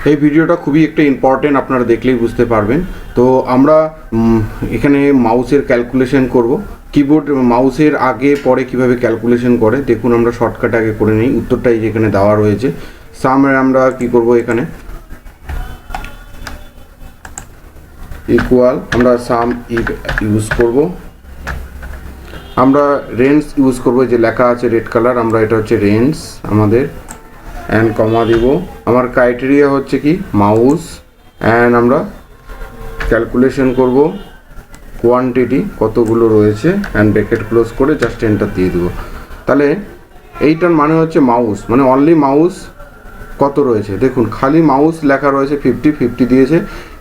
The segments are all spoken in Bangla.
এই ভিডিওটা খুবই একটা ইম্পর্টেন্ট, আপনারা দেখলেই বুঝতে পারবেন। তো আমরা এখানে মাউসের ক্যালকুলেশন করব। কিবোর্ড মাউসের আগে পরে কিভাবে ক্যালকুলেশন করে দেখুন, আমরা শর্টকাট আগে করে নিই। উত্তরটাই যেখানে দেওয়া রয়েছে। সামের আমরা কি করব, এখানে ইকুয়াল আমরা সাম ইউজ করব। আমরা রেঞ্জ ইউজ করব, যে লেখা আছে রেড কালার, আমরা এটা হচ্ছে রেঞ্জ আমাদের, অ্যান্ড কমা দিব। আমার ক্রাইটেরিয়া হচ্ছে কি মাউস, অ্যান্ড আমরা ক্যালকুলেশন করব কোয়ান্টিটি কতগুলো রয়েছে, অ্যান্ড ব্র্যাকেট ক্লোজ করে জাস্ট এন্টার দিয়ে দেবো। তাহলে এইটার মানে হচ্ছে মাউস, মানে অনলি মাউস কত রয়েছে দেখুন, খালি মাউস লেখা রয়েছে 50 দিয়েছে,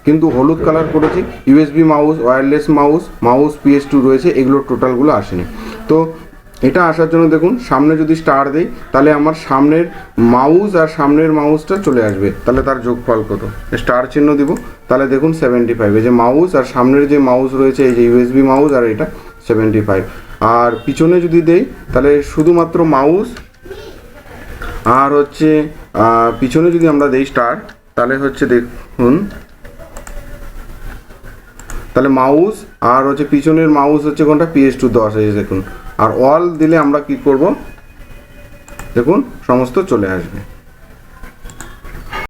কিন্তু হলুদ কালার করেছি USB mouse, wireless mouse, mouse PS2 রয়েছে, এগুলোর টোটালগুলো আসেনি। তো এটা আসার জন্য দেখুন, সামনে যদি স্টার দেই তাহলে আমার সামনের মাউস আর সামনের মাউসটা চলে আসবে, তাহলে তার যোগফল কত, স্টার চিহ্ন দিব, তাহলে দেখুন 75। এই যে মাউস আর সামনের যে মাউস রয়েছে, এই যে ইউএসবি মাউস, আর এটা 75। আর পিছনে যদি দেই তাহলে শুধুমাত্র মাউস আর হচ্ছে পিছনে যদি আমরা দেই স্টার, তাহলে হচ্ছে দেখুন, তাহলে মাউস আর হচ্ছে পিছনের মাউস হচ্ছে কোনটা PS2 10 এই দেখুন। আর অল দিলে আমরা কি করব দেখুন, সমস্ত চলে আসবে।